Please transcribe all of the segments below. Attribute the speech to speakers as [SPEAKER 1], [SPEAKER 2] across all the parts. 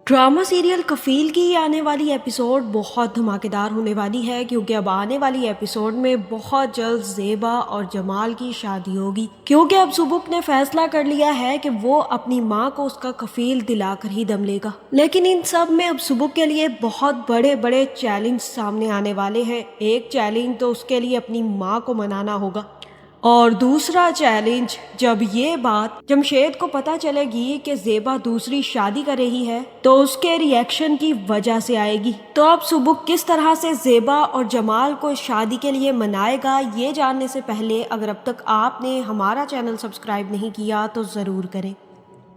[SPEAKER 1] Drama serial कफील की आने वाली एपिसोड बहुत धमाकेदार होने वाली है, क्योंकि अब आने वाली एपिसोड में बहुत जल्द ज़ेबा और जमाल की शादी होगी। क्योंकि अब सुबुक ने फैसला कर लिया है कि वो अपनी माँ को उसका कफील दिलाकर ही दम लेगा। लेकिन इन सब में अब सुबुक के लिए बहुत बड़े बड़े चैलेंज सामने आने वाले हैं। एक चैलेंज तो उसके लिए अपनी माँ को मनाना होगा, और दूसरा चैलेंज जब ये बात जमशेद को पता चलेगी कि ज़ेबा दूसरी शादी कर रही है तो उसके रिएक्शन की वजह से आएगी। तो अब सुबुक किस तरह से ज़ेबा और जमाल को शादी के लिए मनाएगा, ये जानने से पहले अगर अब तक आपने हमारा चैनल सब्सक्राइब नहीं किया तो ज़रूर करें।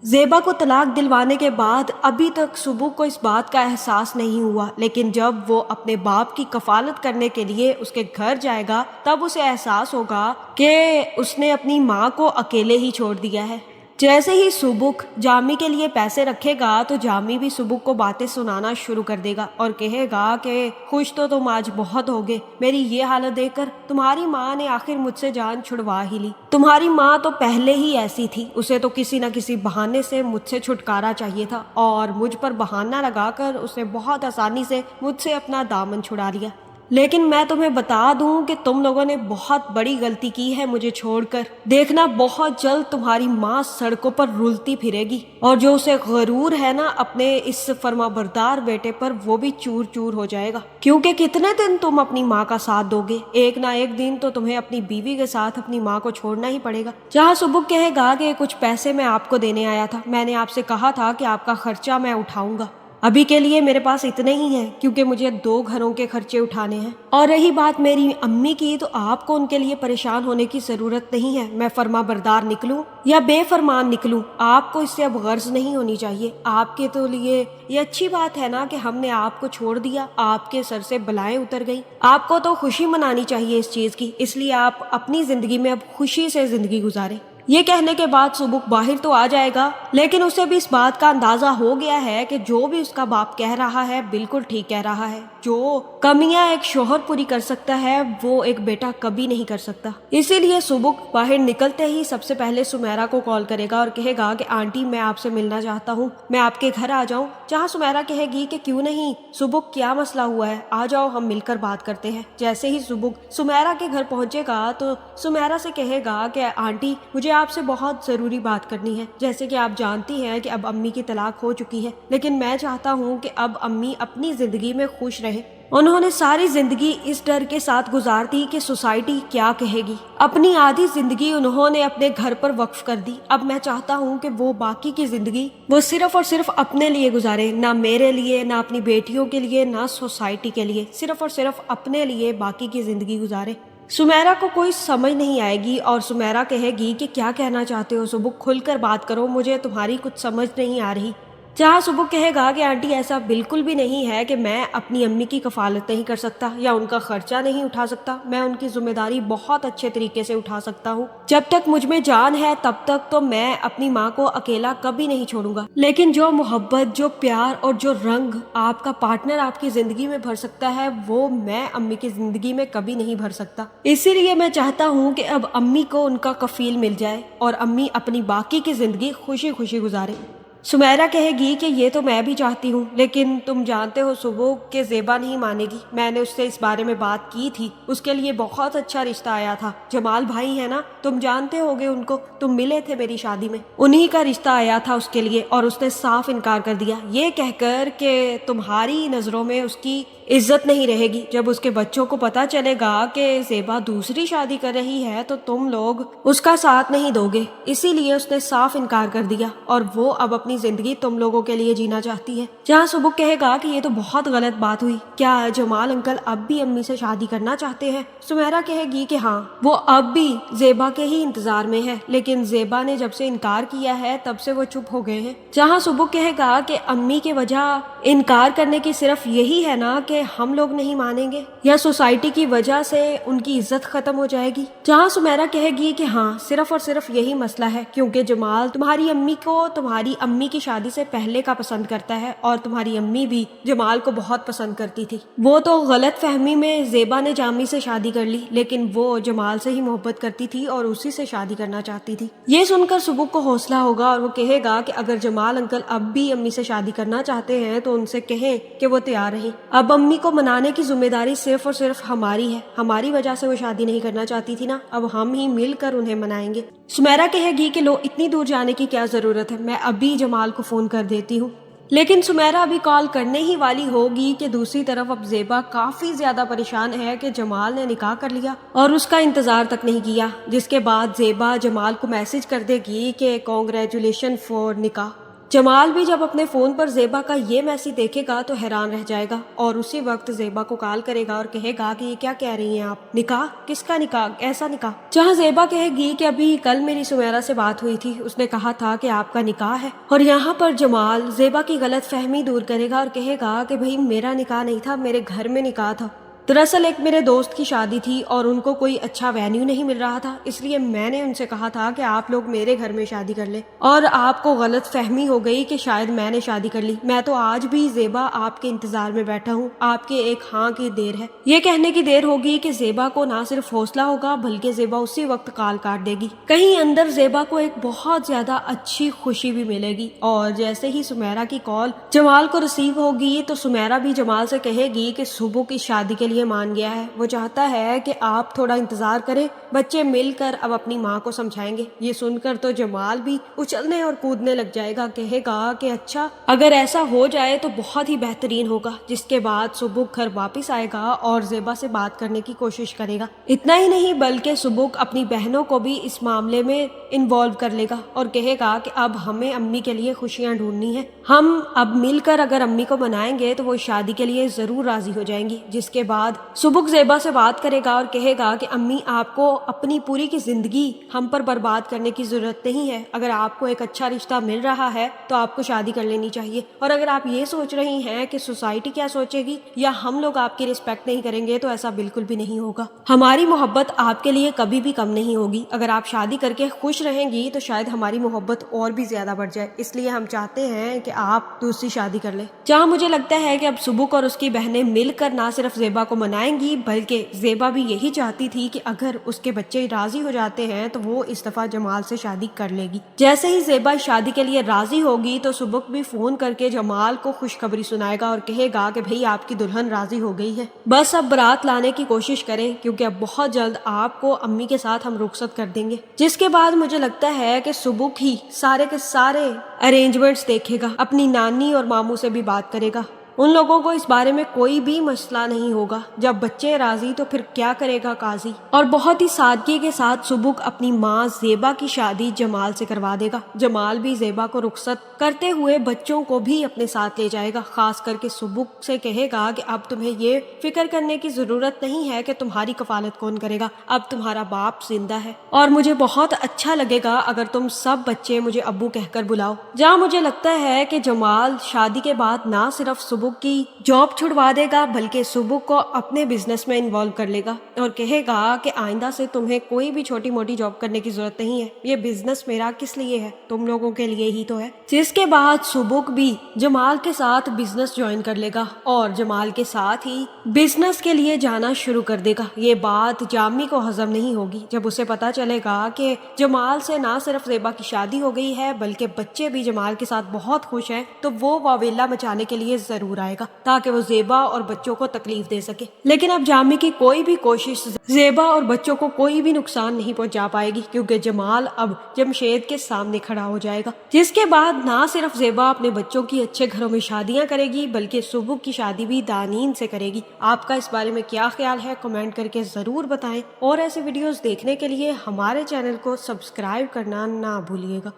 [SPEAKER 1] ज़ेबा को तलाक दिलवाने के बाद अभी तक सुबुक को इस बात का एहसास नहीं हुआ, लेकिन जब वो अपने बाप की कफालत करने के लिए उसके घर जाएगा तब उसे एहसास होगा कि उसने अपनी माँ को अकेले ही छोड़ दिया है। जैसे ही सुबुक जामी के लिए पैसे रखेगा तो जामी भी सुबुक को बातें सुनाना शुरू कर देगा और कहेगा कि खुश तो तुम आज बहुत होगे, मेरी ये हालत देखकर तुम्हारी माँ ने आखिर मुझसे जान छुड़वा ही ली। तुम्हारी माँ तो पहले ही ऐसी थी, उसे तो किसी न किसी बहाने से मुझसे छुटकारा चाहिए था और मुझ पर बहाना लगाकर उसने बहुत आसानी से मुझसे अपना दामन छुड़ा लिया। लेकिन मैं तुम्हें बता दूं कि तुम लोगों ने बहुत बड़ी गलती की है मुझे छोड़कर। देखना बहुत जल्द तुम्हारी माँ सड़कों पर रुलती फिरेगी और जो उसे गरूर है ना अपने इस फरमाबरदार बेटे पर, वो भी चूर चूर हो जाएगा। क्योंकि कितने दिन तुम अपनी माँ का साथ दोगे, एक ना एक दिन तो तुम्हें अपनी बीवी के साथ अपनी माँ को छोड़ना ही पड़ेगा। जहाँ सुबुक कहेगा कि कुछ पैसे मैं आपको देने आया था, मैंने आपसे कहा था कि आपका खर्चा मैं उठाऊंगा, अभी के लिए मेरे पास इतने ही हैं क्योंकि मुझे 2 घरों के खर्चे उठाने हैं। और रही बात मेरी अम्मी की, तो आपको उनके लिए परेशान होने की ज़रूरत नहीं है। मैं फरमाबरदार निकलूं या बेफरमान निकलूं, आपको इससे अब गर्ज नहीं होनी चाहिए। आपके तो लिए ये अच्छी बात है ना कि हमने आपको छोड़ दिया, आपके सर से बलाएं उतर गई। आपको तो खुशी मनानी चाहिए इस चीज़ की, इसलिए आप अपनी ज़िंदगी में अब खुशी से ज़िंदगी गुजारें। ये कहने के बाद सुबुक बाहर तो आ जाएगा, लेकिन उसे भी इस बात का अंदाजा हो गया है कि जो भी उसका बाप कह रहा है बिल्कुल ठीक कह रहा है। जो कमियां एक शोहर पूरी कर सकता है वो एक बेटा कभी नहीं कर सकता। इसीलिए सुबुक बाहर निकलते ही सबसे पहले सुमेरा को कॉल करेगा और कहेगा कि आंटी मैं आपसे मिलना चाहता हूँ, मैं आपके घर आ जाऊँ। जहाँ सुमेरा कहेगी कि क्यों नहीं सुबुक, क्या मसला हुआ है, आ जाओ हम मिलकर बात करते हैं। जैसे ही सुबुक सुमेरा के घर पहुंचेगा तो सुमेरा से कहेगा कि आंटी मुझे आपसे बहुत ज़रूरी बात करनी है। जैसे कि आप जानती हैं कि अब अम्मी की तलाक हो चुकी है, लेकिन मैं चाहता हूँ कि अब अम्मी अपनी ज़िंदगी में खुश रहे। उन्होंने सारी ज़िंदगी इस डर के साथ गुजार दी कि सोसाइटी क्या कहेगी। अपनी आधी ज़िंदगी उन्होंने अपने घर पर वक्फ कर दी। अब मैं चाहता हूँ कि वो बाकी की ज़िंदगी वो सिर्फ और सिर्फ अपने लिए गुजारे, ना मेरे लिए, ना अपनी बेटियों के लिए, ना सोसाइटी के लिए, सिर्फ और सिर्फ अपने लिए बाकी की ज़िंदगी गुजारे। सुमेरा को कोई समझ नहीं आएगी और सुमेरा कहेगी कि क्या कहना चाहते हो सुबुक, खुलकर बात करो, मुझे तुम्हारी कुछ समझ नहीं आ रही। जहाँ सुबुक कहेगा कि आंटी ऐसा बिल्कुल भी नहीं है कि मैं अपनी अम्मी की कफालत नहीं कर सकता या उनका खर्चा नहीं उठा सकता, मैं उनकी जिम्मेदारी बहुत अच्छे तरीके से उठा सकता हूँ। जब तक मुझ में जान है तब तक तो मैं अपनी माँ को अकेला कभी नहीं छोड़ूंगा। लेकिन जो मोहब्बत, जो प्यार और जो रंग आपका पार्टनर आपकी जिंदगी में भर सकता है वो मैं अम्मी की जिंदगी में कभी नहीं भर सकता। इसीलिए मैं चाहता हूँ कि अब अम्मी को उनका कफील मिल जाए और अम्मी अपनी बाकी की जिंदगी खुशी खुशी गुजारे। सुमेरा कहेगी कि ये तो मैं भी चाहती हूँ, लेकिन तुम जानते हो सुबुक कि ज़ेबा नहीं मानेगी। मैंने उससे इस बारे में बात की थी, उसके लिए बहुत अच्छा रिश्ता आया था। जमाल भाई है ना, तुम जानते होगे उनको, तुम मिले थे मेरी शादी में, उन्हीं का रिश्ता आया था उसके लिए और उसने साफ इनकार कर दिया, ये कहकर कि तुम्हारी नज़रों में उसकी इज्जत नहीं रहेगी। जब उसके बच्चों को पता चलेगा कि ज़ेबा दूसरी शादी कर रही है तो तुम लोग उसका साथ नहीं दोगे। इसीलिए उसने साफ इनकार कर दिया और वो अब अपनी जिंदगी तुम लोगों के लिए जीना चाहती है। जहाँ सुबुक कहेगा कि ये तो बहुत गलत बात हुई, क्या जमाल अंकल अब भी अम्मी से शादी करना चाहते हैं? सुमेरा कहेगी कि हाँ, वो अब भी ज़ेबा के ही इंतजार में है, लेकिन ज़ेबा ने जब से इनकार किया है तब से वो चुप हो गए हैं। जहाँ सुबुक कहेगा कि अम्मी की वजह इनकार करने की सिर्फ यही है ना कि हम लोग नहीं मानेंगे या सोसाइटी की वजह से उनकी इज्जत खत्म हो जाएगी। जहाँ सुमेरा कहेगी कि हाँ, सिर्फ और सिर्फ यही मसला है, क्योंकि जमाल तुम्हारी अम्मी को तुम्हारी अम्मी अम्मी की शादी से पहले का पसंद करता है और तुम्हारी अम्मी भी जमाल को बहुत पसंद करती थी। वो तो गलत फहमी में ज़ेबा ने जामी से शादी कर ली, लेकिन वो जमाल से ही मोहब्बत करती थी और उसी से शादी करना चाहती थी। ये सुनकर सुबुक को हौसला होगा और वो कहेगा कि अगर जमाल अंकल अब भी अम्मी से शादी करना चाहते हैं तो उनसे कहें कि वो तैयार रहें। अब अम्मी को मनाने की जिम्मेदारी सिर्फ और सिर्फ हमारी है। हमारी वजह से वो शादी नहीं करना चाहती थी ना, अब हम ही मिलकर उन्हें मनाएंगे। सुमेरा कहेगी कि लो, इतनी दूर जाने की क्या जरूरत है, मैं अभी जमाल को फोन कर देती हूँ। लेकिन सुमेरा अभी कॉल करने ही वाली होगी कि दूसरी तरफ अब ज़ेबा काफी ज्यादा परेशान है कि जमाल ने निकाह कर लिया और उसका इंतजार तक नहीं किया। जिसके बाद ज़ेबा जमाल को मैसेज कर देगी कि कॉन्ग्रेचुलेशन फॉर निकाह। जमाल भी जब अपने फोन पर ज़ेबा का ये मैसेज देखेगा तो हैरान रह जाएगा और उसी वक्त ज़ेबा को कॉल करेगा और कहेगा कि ये क्या कह रही हैं आप, निकाह? किसका निकाह? ऐसा निकाह? जहाँ ज़ेबा कहेगी कि अभी कल मेरी सुमेरा से बात हुई थी, उसने कहा था कि आपका निकाह है। और यहाँ पर जमाल ज़ेबा की गलत फहमी दूर करेगा और कहेगा कि भाई मेरा निकाह नहीं था, मेरे घर में निकाह था। दरअसल एक मेरे दोस्त की शादी थी और उनको कोई अच्छा वेन्यू नहीं मिल रहा था, इसलिए मैंने उनसे कहा था कि आप लोग मेरे घर में शादी कर ले और आपको गलत फहमी हो गई कि शायद मैंने शादी कर ली। मैं तो आज भी ज़ेबा आपके इंतजार में बैठा हूँ, आपके एक हाँ की देर है। ये कहने की देर होगी कि ज़ेबा को ना सिर्फ हौसला होगा बल्कि ज़ेबा उसी वक्त कॉल काट देगी। कहीं अंदर ज़ेबा को एक बहुत ज्यादा अच्छी खुशी भी मिलेगी और जैसे ही सुमेरा की कॉल जमाल को रिसीव होगी तो सुमेरा भी जमाल से कहेगी कि सुबह की शादी के लिए मान गया है। वो चाहता है कि आप थोड़ा इंतजार करें, बच्चे मिलकर अब अपनी माँ को समझाएंगे। ये सुनकर तो जमाल भी उछलने और कूदने लग जाएगा, कहेगा कि अच्छा, अगर ऐसा हो जाए तो बहुत ही बेहतरीन होगा। जिसके बाद सुबुक घर वापस आएगा और ज़ेबा से बात करने की कोशिश करेगा। इतना ही नहीं बल्कि सुबुक अपनी बहनों को भी इस मामले में इन्वॉल्व कर लेगा और कहेगा कि अब हमें अम्मी के लिए खुशियां ढूंढनी है। हम अब मिलकर अगर अम्मी को मनाएंगे तो वो शादी के लिए जरूर राजी हो जाएंगी। जिसके बाद सुबुक ज़ेबा से बात करेगा और कहेगा कि अम्मी, आपको अपनी पूरी की जिंदगी हम पर बर्बाद करने की जरूरत नहीं है। अगर आपको एक अच्छा रिश्ता मिल रहा है तो आपको शादी कर लेनी चाहिए। और अगर आप ये सोच रही हैं कि सोसाइटी क्या सोचेगी या हम लोग आपकी रिस्पेक्ट नहीं करेंगे, तो ऐसा बिल्कुल भी नहीं होगा। हमारी मोहब्बत आपके लिए कभी भी कम नहीं होगी। अगर आप शादी करके खुश रहेंगी तो शायद हमारी मोहब्बत और भी ज्यादा बढ़ जाए। इसलिए हम चाहते हैं कि आप दूसरी शादी कर ले। जहाँ मुझे लगता है कि अब सुबुक और उसकी बहनें मिलकर ना सिर्फ ज़ेबा को मनाएंगी बल्कि ज़ेबा भी यही चाहती थी कि अगर उसके बच्चे राजी हो जाते हैं तो वो इस दफा जमाल से शादी कर लेगी। जैसे ही ज़ेबा शादी के लिए राजी होगी तो सुबुक भी फोन करके जमाल को खुशखबरी सुनाएगा और कहेगा कि भाई आपकी दुल्हन राजी हो गई है, बस अब बारात लाने की कोशिश करें क्योंकि अब बहुत जल्द आपको अम्मी के साथ हम रुखसत कर देंगे। जिसके बाद मुझे लगता है कि सुबुक ही सारे के सारे अरेंजमेंट्स देखेगा, अपनी नानी और मामू से भी बात करेगा। उन लोगों को इस बारे में कोई भी मसला नहीं होगा। जब बच्चे राजी तो फिर क्या करेगा काजी। और बहुत ही सादगी के साथ सुबुक अपनी माँ ज़ेबा की शादी जमाल से करवा देगा। जमाल भी ज़ेबा को रुखसत करते हुए बच्चों को भी अपने साथ ले जाएगा। खास करके सुबुक से कहेगा कि अब तुम्हें ये फिक्र करने की जरूरत नहीं है कि तुम्हारी कफालत कौन करेगा, अब तुम्हारा बाप जिंदा है और मुझे बहुत अच्छा लगेगा अगर तुम सब बच्चे मुझे अब्बू कहकर बुलाओ। जहाँ मुझे लगता है कि जमाल शादी के बाद ना सिर्फ सुबुक की जॉब छुड़वा देगा बल्कि सुबुक को अपने बिजनेस में इन्वॉल्व कर लेगा और कहेगा कि आइंदा से तुम्हें कोई भी छोटी मोटी जॉब करने की जरूरत नहीं है, ये बिजनेस मेरा किस लिए है, तुम लोगों के लिए ही तो है। जिसके बाद सुबुक भी जमाल के साथ बिजनेस ज्वाइन कर लेगा और जमाल के साथ ही बिजनेस के लिए जाना शुरू कर देगा। ये बात जामी को हजम नहीं होगी जब उसे पता चलेगा कि जमाल से ना सिर्फ ज़ेबा की शादी हो गई है बल्कि बच्चे भी जमाल के साथ बहुत खुश हैं। तो वो वावेला मचाने के लिए जरूर आएगा ताकि वो ज़ेबा और बच्चों को तकलीफ दे सके। लेकिन अब जामी की कोई भी कोशिश ज़ेबा और बच्चों को कोई भी नुकसान नहीं पहुंचा पाएगी क्योंकि जमाल अब जमशेद के सामने खड़ा हो जाएगा। जिसके बाद ना सिर्फ ज़ेबा अपने बच्चों की अच्छे घरों में शादियां करेगी बल्कि सुबुक की शादी भी दानीन से करेगी। आपका इस बारे में क्या ख्याल है, कमेंट करके जरूर बताएं और ऐसे वीडियोस देखने के लिए हमारे चैनल को सब्सक्राइब करना ना भूलिएगा।